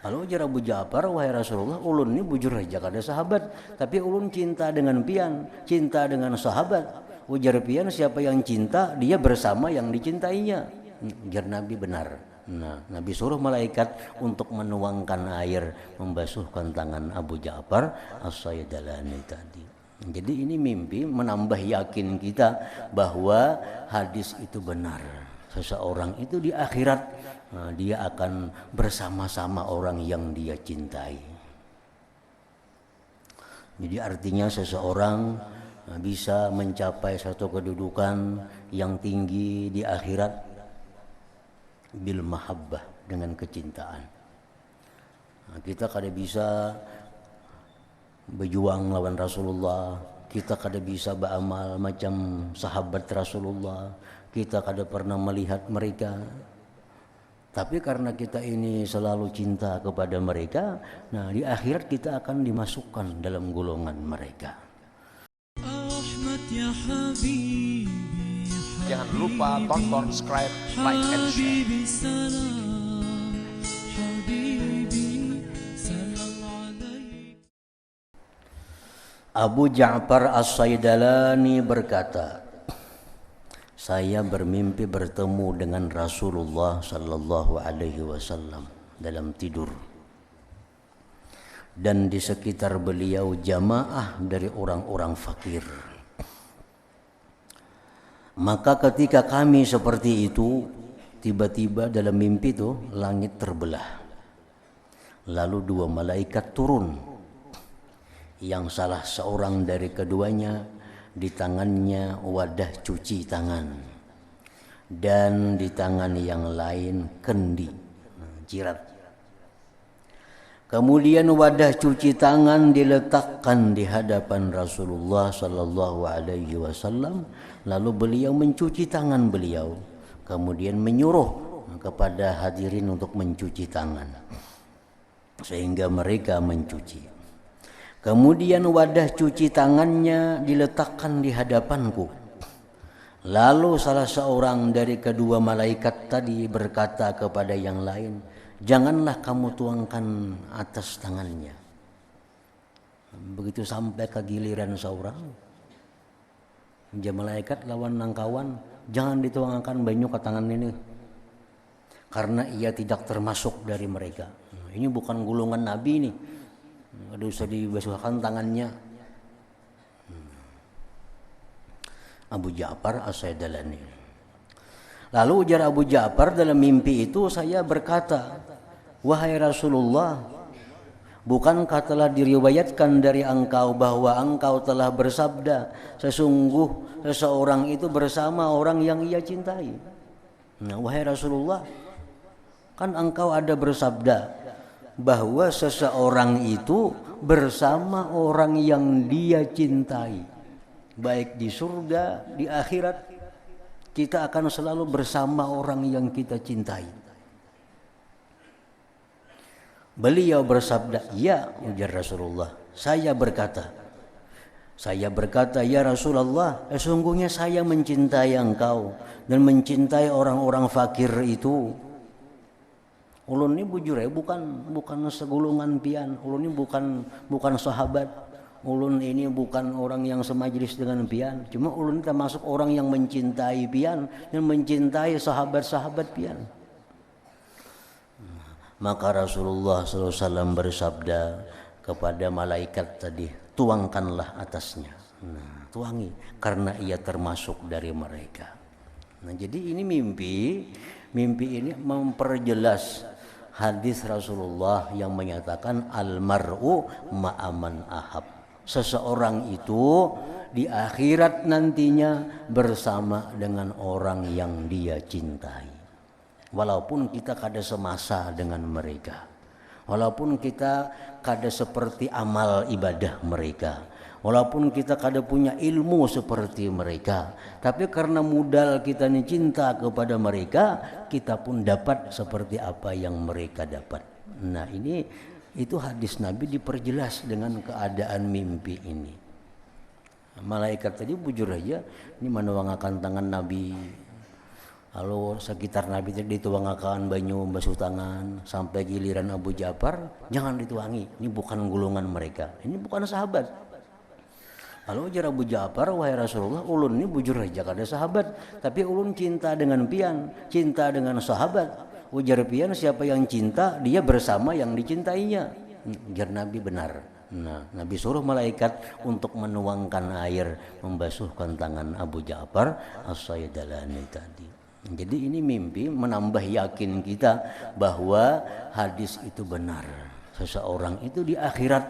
Lalu ujar Abu Ja'far, wahai Rasulullah, ulun ini bujur aja kada sahabat, tapi ulun cinta dengan pian, cinta dengan sahabat. Ujar pian, siapa yang cinta, dia bersama yang dicintainya. Ujar Nabi, benar. Nah, Nabi suruh malaikat untuk menuangkan air, membasuhkan tangan Abu Ja'far As-Sayyidalani tadi. Jadi ini mimpi menambah yakin kita bahwa hadis itu benar. Seseorang itu di akhirat dia akan bersama-sama orang yang dia cintai. Jadi artinya seseorang bisa mencapai satu kedudukan yang tinggi di akhirat bil mahabbah, dengan kecintaan. Kita kada bisa berjuang lawan Rasulullah, kita kada bisa beramal macam sahabat Rasulullah, kita kada pernah melihat mereka. Tapi karena kita ini selalu cinta kepada mereka, nah di akhirat kita akan dimasukkan dalam golongan mereka. Jangan lupa tonton, subscribe, like, and share. Abu Ja'far As-Sayyidalani berkata, saya bermimpi bertemu dengan Rasulullah sallallahu alaihi wasallam dalam tidur. Dan di sekitar beliau jamaah dari orang-orang fakir. Maka ketika kami seperti itu, tiba-tiba dalam mimpi itu langit terbelah. Lalu dua malaikat turun. Yang salah seorang dari keduanya di tangannya wadah cuci tangan, dan di tangan yang lain kendi, jirat. Kemudian wadah cuci tangan diletakkan di hadapan Rasulullah sallallahu alaihi wasallam, lalu beliau mencuci tangan beliau, kemudian menyuruh kepada hadirin untuk mencuci tangan, sehingga mereka mencuci. Kemudian wadah cuci tangannya diletakkan di hadapanku. Lalu salah seorang dari kedua malaikat tadi berkata kepada yang lain, janganlah kamu tuangkan atas tangannya. Begitu sampai ke giliran seorang, dia malaikat lawan nangkawan, jangan dituangkan banyu ke tangan ini, karena ia tidak termasuk dari mereka. Ini bukan golongan Nabi nih. Ada usah dibasuhkan tangannya. Abu Ja'far As-Sayyidalani. Lalu ujar Abu Ja'far dalam mimpi itu, saya berkata, wahai Rasulullah, bukankah telah diriwayatkan dari engkau bahwa engkau telah bersabda, sesungguh seseorang itu bersama orang yang ia cintai. Nah, wahai Rasulullah, kan engkau ada bersabda bahwa seseorang itu bersama orang yang dia cintai, baik di surga, di akhirat, kita akan selalu bersama orang yang kita cintai. Beliau bersabda, ya, ujar Rasulullah. Saya berkata, ya Rasulullah, sesungguhnya saya mencintai engkau dan mencintai orang-orang fakir itu. Ulun ini bujur ya, bukan segulungan pian. Ulun ini bukan sahabat. Ulun ini bukan orang yang semajlis dengan pian. Cuma ulun termasuk orang yang mencintai pian dan mencintai sahabat-sahabat pian. Maka Rasulullah SAW bersabda kepada malaikat tadi, tuangkanlah atasnya. Nah, tuangi, karena ia termasuk dari mereka. Nah, jadi ini mimpi ini memperjelas hadis Rasulullah yang menyatakan almar'u ma'aman ahab. Seseorang itu di akhirat nantinya bersama dengan orang yang dia cintai. Walaupun kita kada semasa dengan mereka, walaupun kita kada seperti amal ibadah mereka, walaupun kita kada punya ilmu seperti mereka, tapi karena modal kita ini cinta kepada mereka, kita pun dapat seperti apa yang mereka dapat. Nah, itu hadis Nabi diperjelas dengan keadaan mimpi ini. Malaikat tadi bujur aja, ini menuangkan tangan Nabi. Lalu sekitar Nabi itu dituangakan banyu basuh tangan sampai giliran Abu Ja'far jangan dituangi, ini bukan golongan mereka, ini bukan sahabat. Lalu ujar Abu Ja'far, wahai Rasulullah, ulun ini bujur aja kada sahabat, tapi ulun cinta dengan pian, cinta dengan sahabat. Ujar pian, siapa yang cinta dia bersama yang dicintainya. Ujar Nabi, benar. Nah, Nabi suruh malaikat untuk menuangkan air membasuhkan tangan Abu Ja'far As-Sayyidalani tadi. Jadi ini mimpi menambah yakin kita bahwa hadis itu benar. Seseorang itu di akhirat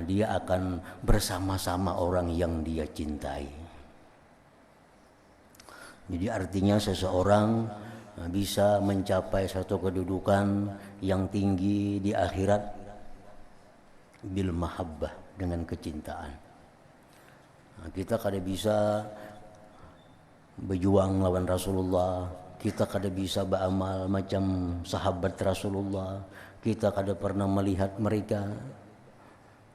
dia akan bersama-sama orang yang dia cintai. Jadi artinya seseorang bisa mencapai satu kedudukan yang tinggi di akhirat bil mahabbah, dengan kecintaan. Kita kada bisa berjuang lawan Rasulullah, kita kada bisa beramal macam sahabat Rasulullah, kita kada pernah melihat mereka,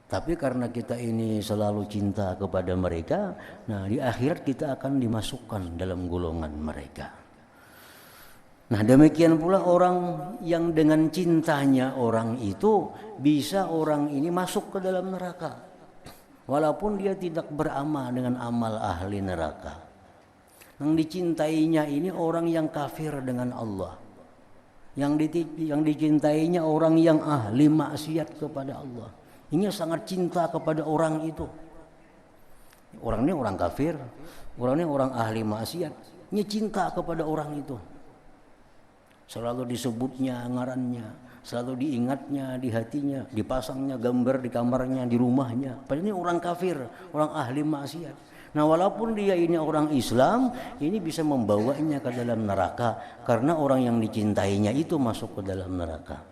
tapi karena kita ini selalu cinta kepada mereka, nah di akhirat kita akan dimasukkan dalam golongan mereka. Nah demikian pula orang yang dengan cintanya orang itu bisa orang ini masuk ke dalam neraka, walaupun dia tidak beramal dengan amal ahli neraka. Yang dicintainya ini orang yang kafir dengan Allah, yang dicintainya orang yang ahli maksiat kepada Allah. Ini sangat cinta kepada orang itu. Orang ini orang kafir, orang ini orang ahli maksiat. Ini cinta kepada orang itu. Selalu disebutnya ngarannya, selalu diingatnya di hatinya, dipasangnya gambar di kamarnya, di rumahnya. Padahal ini orang kafir, orang ahli maksiat. Nah walaupun dia ini orang Islam, ini bisa membawanya ke dalam neraka karena orang yang dicintainya itu masuk ke dalam neraka.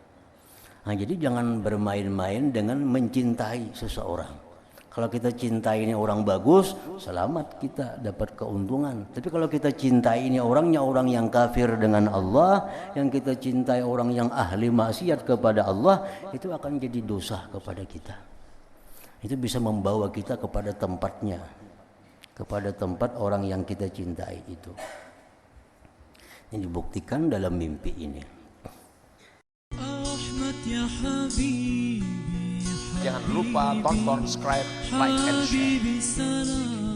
Nah jadi jangan bermain-main dengan mencintai seseorang. Kalau kita cintai ini orang bagus, selamat, kita dapat keuntungan. Tapi kalau kita cintai ini orangnya orang yang kafir dengan Allah, yang kita cintai orang yang ahli maksiat kepada Allah, itu akan jadi dosa kepada kita. Itu bisa membawa kita kepada tempatnya, kepada tempat orang yang kita cintai itu. Ini dibuktikan dalam mimpi ini. Jangan lupa tonton, subscribe, like, and share.